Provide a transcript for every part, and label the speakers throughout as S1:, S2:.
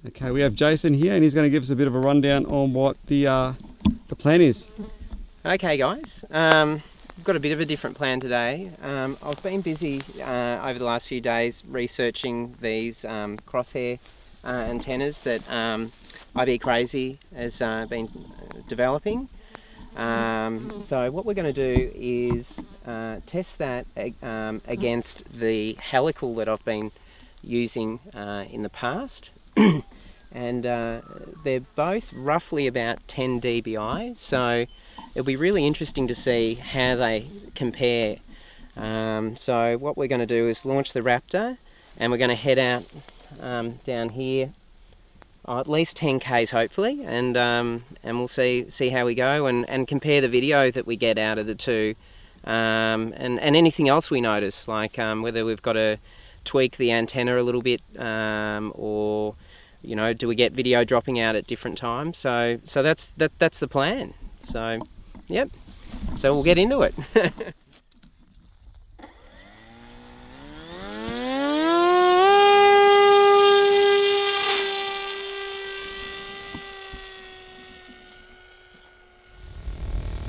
S1: Okay, we have Jason here and he's going to give us a bit of a rundown on what the plan is.
S2: Okay guys, I've got a bit of a different plan today. I've been busy over the last few days researching these crosshair antennas that IB Crazy has been developing. So what we're going to do is test that against the helical that I've been using in the past. And they're both roughly about 10 dBi, so it'll be really interesting to see how they compare. So what we're going to do is launch the Raptor, and we're going to head out down here, at least 10 k's hopefully, and we'll see how we go, and compare the video that we get out of the two, and anything else we notice, like whether we've got to tweak the antenna a little bit, or you know, do we get video dropping out at different times? So that's the plan. So yep, so we'll get into it.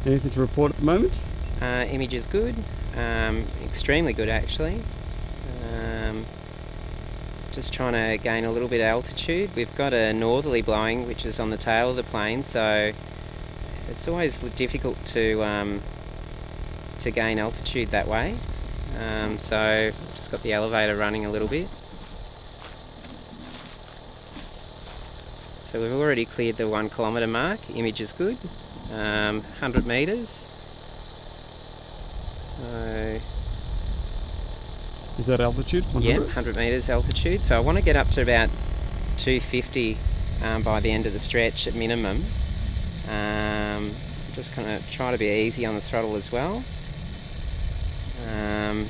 S1: Anything to report at the moment?
S2: Image is good, extremely good actually. Just trying to gain a little bit of altitude. We've got a northerly blowing which is on the tail of the plane, so it's always difficult to gain altitude that way. So I've just got the elevator running a little bit. So we've already cleared the 1 kilometre mark. Image is good. 100 metres. So
S1: is that altitude? 100?
S2: Yeah, 100 metres altitude. So I want to get up to about 250 by the end of the stretch at minimum. Just kind of try to be easy on the throttle as well. I'm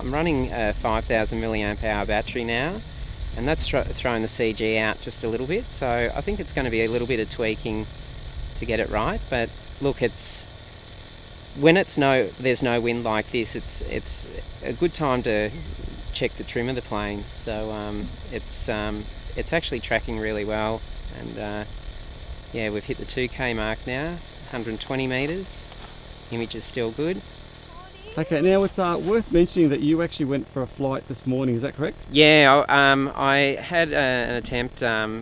S2: running a 5000 milliamp hour battery now, and that's throwing the CG out just a little bit. So I think it's going to be a little bit of tweaking to get it right. But look, when there's no wind like this, it's a good time to check the trim of the plane. So it's actually tracking really well, and yeah, we've hit the 2k mark now, 120 metres. Image is still good.
S1: Okay, now it's worth mentioning that you actually went for a flight this morning, is that correct?
S2: Yeah, I had an attempt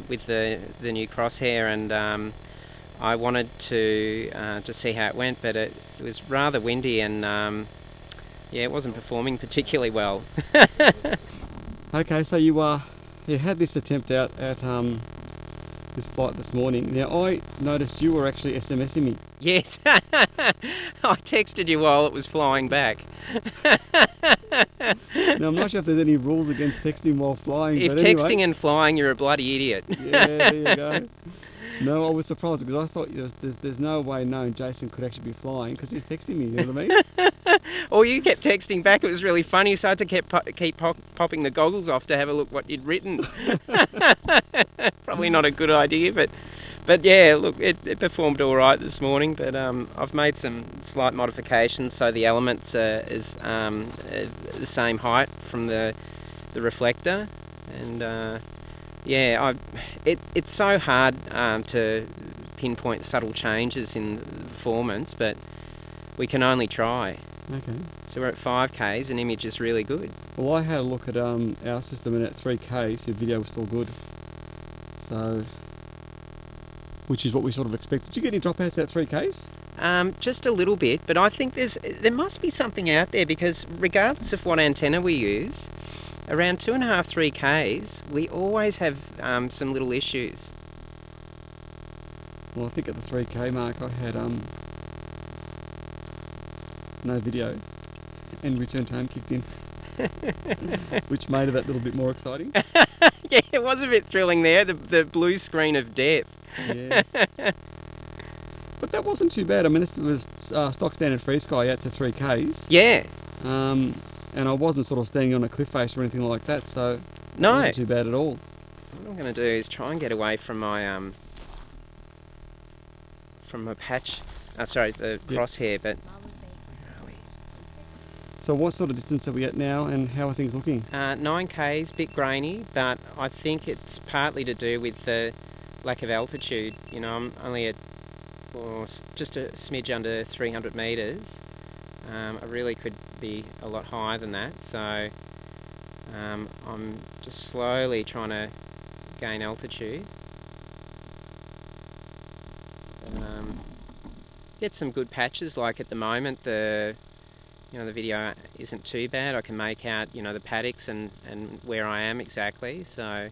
S2: with the new Crosshair, and I wanted to just see how it went, but it was rather windy, and yeah, it wasn't performing particularly well.
S1: Okay, so you had this attempt out at this flight this morning. Now I noticed you were actually SMSing me.
S2: Yes, I texted you while it was flying back.
S1: Now I'm not sure if there's any rules against texting while flying.
S2: If
S1: but
S2: texting
S1: anyway,
S2: and flying, you're a bloody idiot.
S1: yeah, there you go. No, I was surprised because I thought there's no way known Jason could actually be flying because he's texting me, you know what I mean?
S2: Or you kept texting back, it was really funny, so I had to keep popping the goggles off to have a look what you'd written. Probably not a good idea, but yeah, look, it performed all right this morning, but I've made some slight modifications so the elements is the same height from the reflector, and yeah, it's so hard to pinpoint subtle changes in performance, but we can only try.
S1: Okay.
S2: So we're at 5k's and image is really good.
S1: Well, I had a look at our system, and at 3k's your video was still good. So, which is what we sort of expected. Did you get any dropouts at 3k's?
S2: Just a little bit, but I think there must be something out there, because regardless of what antenna we use, around 2.5–3 k's, we always have some little issues.
S1: Well, I think at the 3k mark I had no video, and return to home kicked in, which made it that little bit more exciting.
S2: Yeah, it was a bit thrilling there, the blue screen of death.
S1: Yes. But that wasn't too bad. I mean, this was stock standard free sky out to 3k's.
S2: Yeah.
S1: And I wasn't sort of standing on a cliff face or anything like that, so
S2: no,
S1: it wasn't too bad at all.
S2: What I'm going to do is try and get away from my patch. Sorry, the crosshair. But where are we?
S1: So what sort of distance are we at now, and how are things looking?
S2: 9k's, bit grainy, but I think it's partly to do with the lack of altitude. You know, I'm only at just a smidge under 300 metres. I really could be a lot higher than that, so I'm just slowly trying to gain altitude. Get some good patches, like at the moment the video isn't too bad. I can make out the paddocks and where I am exactly, so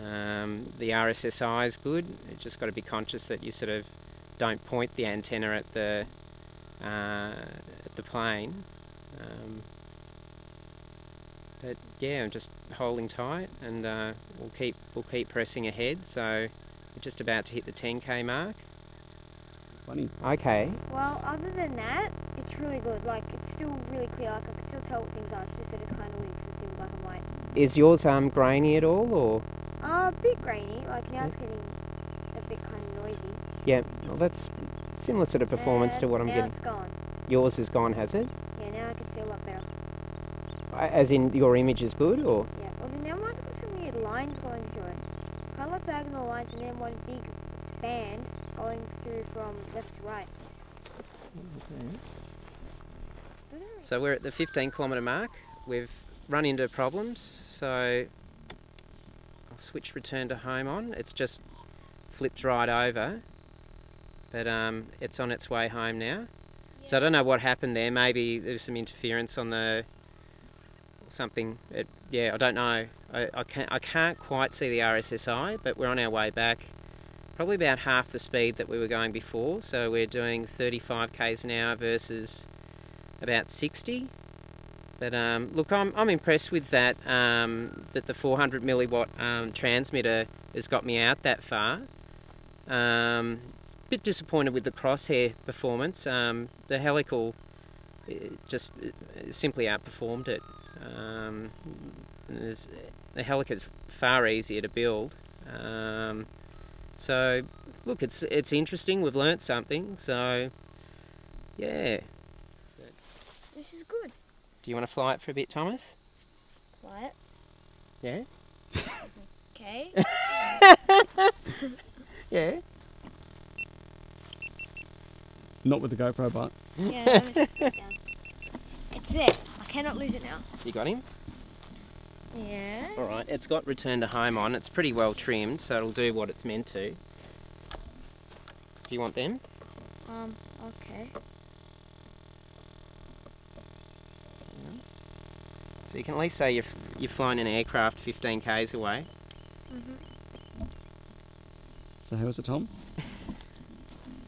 S2: the RSSI is good. You just got to be conscious that you sort of don't point the antenna at the plane. But yeah, I'm just holding tight, and we'll keep pressing ahead. So we're just about to hit the 10k mark.
S1: Funny.
S2: Okay.
S3: Well, other than that, it's really good. Like, it's still really clear. Like, I can still tell what things are. It's just that it's kind of weird because it seems like I'm white.
S2: Is yours grainy at all, or?
S3: A bit grainy. Like, now it's getting a bit kind of noisy.
S2: Yeah. Well, that's similar sort of performance to what I'm getting.
S3: Now it's gone.
S2: Yours is gone, has it?
S3: Yeah, now I can see a lot better.
S2: As in, your image is good, or?
S3: Yeah. Well, then now mine's got some weird lines going through it. Kind of like diagonal lines, and then one big band going through from left to right.
S2: Okay. So we're at the 15km mark. We've run into problems, so I'll switch return to home on. It's just flipped right over, but it's on its way home now. Yeah. So I don't know what happened there. Maybe there's some interference on the something. Yeah, I don't know. I can't quite see the RSSI, but we're on our way back. Probably about half the speed that we were going before, so we're doing 35k's an hour versus about 60. But look, I'm impressed with that. That the 400 milliwatt transmitter has got me out that far. Bit disappointed with the crosshair performance. The Helical just simply outperformed it. The Helical is far easier to build. So, look, it's interesting. We've learnt something. So, yeah.
S3: This is good.
S2: Do you want to fly it for a bit, Thomas?
S3: Fly it?
S2: Yeah.
S3: Okay.
S2: Yeah.
S1: Not with the GoPro, but.
S3: Yeah, let me take it down. It's there. I cannot lose it now.
S2: You got him?
S3: Yeah.
S2: All right. It's got return to home on. It's pretty well trimmed, so it'll do what it's meant to. Do you want them?
S3: Okay.
S2: So you can at least say you've flown an aircraft 15k's away.
S3: Mhm.
S1: So how was it, Tom?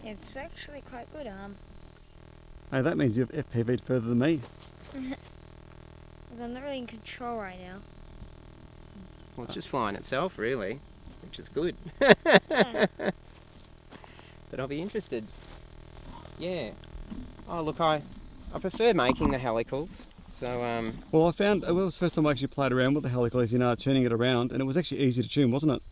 S3: It's actually quite good.
S1: Hey, that means you've FPV'd further than me.
S3: I'm not really in control right now.
S2: Well, it's just flying itself, really, which is good.
S3: Yeah.
S2: But I'll be interested. Yeah. Oh, look, I prefer making the helicals. So,
S1: Well, I found, it was the first time I actually played around with the helical, as you know, turning it around, and it was actually easy to tune, wasn't it?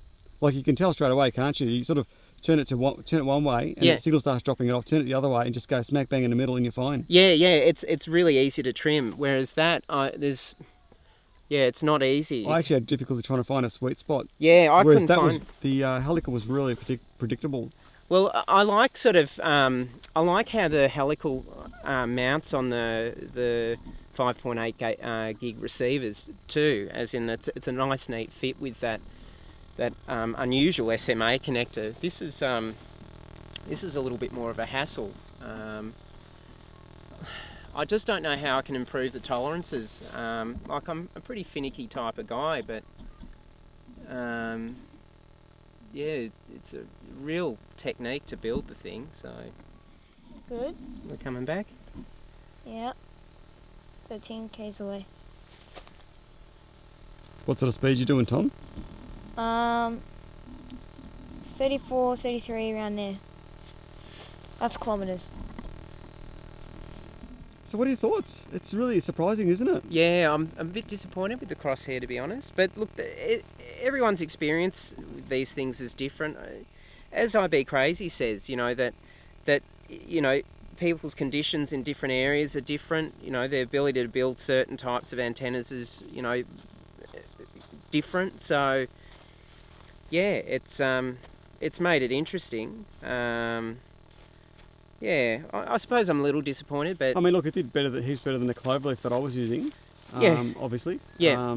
S1: Like, you can tell straight away, can't you? You sort of turn it one way, and
S2: yeah.
S1: the signal starts dropping it off, turn it the other way, and just go smack bang in the middle, and you're fine.
S2: Yeah, it's really easy to trim, whereas that, it's not easy.
S1: I actually had difficulty trying to find a sweet spot.
S2: Yeah, I couldn't find...
S1: The helical was really predictable.
S2: Well, I like sort of, I like how the helical mounts on the 5.8 gig receivers too, as in it's a nice neat fit with that unusual SMA connector. This is a little bit more of a hassle. I just don't know how I can improve the tolerances. Like, I'm a pretty finicky type of guy, but yeah, it's a real technique to build the thing. So
S3: Good.
S2: we're coming back.
S3: Yeah. 13k's away.
S1: What sort of speed you doing, Tom?
S3: 34, 33, around there. That's kilometres.
S1: So what are your thoughts? It's really surprising, isn't it?
S2: Yeah, I'm a bit disappointed with the crosshair, to be honest. But look, everyone's experience with these things is different. As IB Crazy says, that people's conditions in different areas are different. You know, their ability to build certain types of antennas is, you know, different. So yeah, it's made it interesting. Yeah, I suppose I'm a little disappointed, but
S1: I mean, look, it did better. He's better than the Cloverleaf that I was using.
S2: Yeah.
S1: Obviously.
S2: Yeah.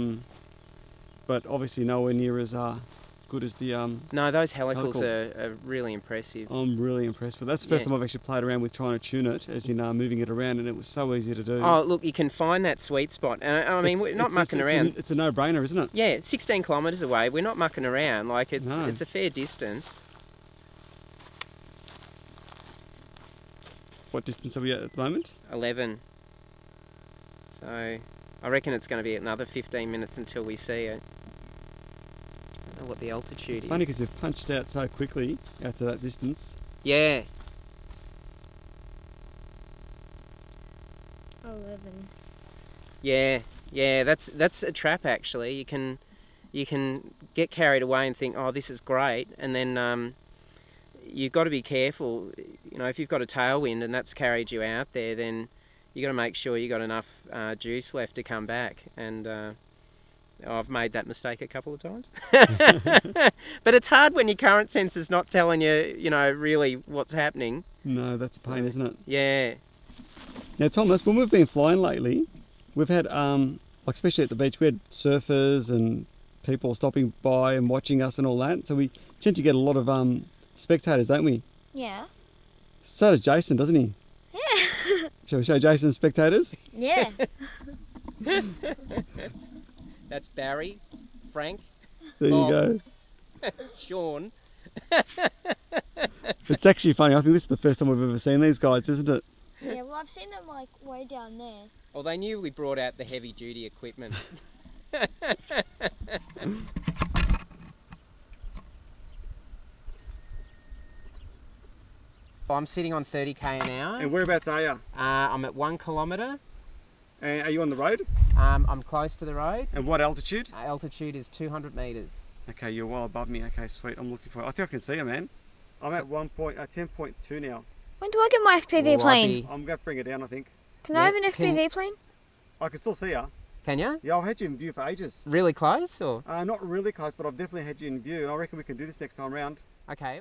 S1: But obviously nowhere near as good as the
S2: no, those helicals
S1: Helical.
S2: are really impressive.
S1: I'm really impressed with. That's the first time I've actually played around with trying to tune it, as in moving it around, and it was so easy to do.
S2: Oh, look, you can find that sweet spot, and I mean, we're not mucking around.
S1: It's a no-brainer, isn't it?
S2: Yeah, 16 kilometres away. We're not mucking around. Like it's
S1: No.
S2: it's a fair distance.
S1: What distance are we at the moment?
S2: 11. So I reckon it's going to be another 15 minutes until we see it. I don't know what the altitude
S1: It's
S2: is.
S1: funny because they've punched out so quickly out to that distance.
S2: Yeah.
S3: 11.
S2: Yeah, yeah, that's a trap actually. You can get carried away and think, oh, this is great, and then you've got to be careful. You know, if you've got a tailwind and that's carried you out there, then you got to make sure you got enough juice left to come back. And I've made that mistake a couple of times. But it's hard when your current sensor's not telling you, you know, really what's happening.
S1: No, that's a pain, isn't it?
S2: Yeah.
S1: Now, Thomas, when we've been flying lately, we've had, like especially at the beach, we had surfers and people stopping by and watching us and all that. So we tend to get a lot of spectators, don't we?
S3: Yeah.
S1: So does Jason, doesn't he?
S3: Yeah.
S1: Shall we show Jason spectators?
S3: Yeah.
S2: That's Barry, Frank,
S1: There
S2: Bob.
S1: you go.
S2: Sean.
S1: It's actually funny. I think this is the first time we've ever seen these guys, isn't it?
S3: Yeah, well, I've seen them like way down there.
S2: Well, they knew we brought out the heavy duty equipment. I'm sitting on 30k an hour.
S1: And whereabouts are you?
S2: I'm at 1 kilometre.
S1: And are you on the road?
S2: I'm close to the road.
S1: And what altitude?
S2: Altitude is 200 metres.
S1: Okay, you're well above me. Okay, sweet. I'm looking for it. I think I can see you, man. I'm at 10.2 now.
S3: When do I get my FPV plane?
S1: I'm going to have to bring it down, I think.
S3: Can I have an FPV plane?
S1: I can still see you.
S2: Can you?
S1: Yeah, I've had you in view for ages.
S2: Really close, or?
S1: Not really close, but I've definitely had you in view, and I reckon we can do this next time round.
S2: Okay.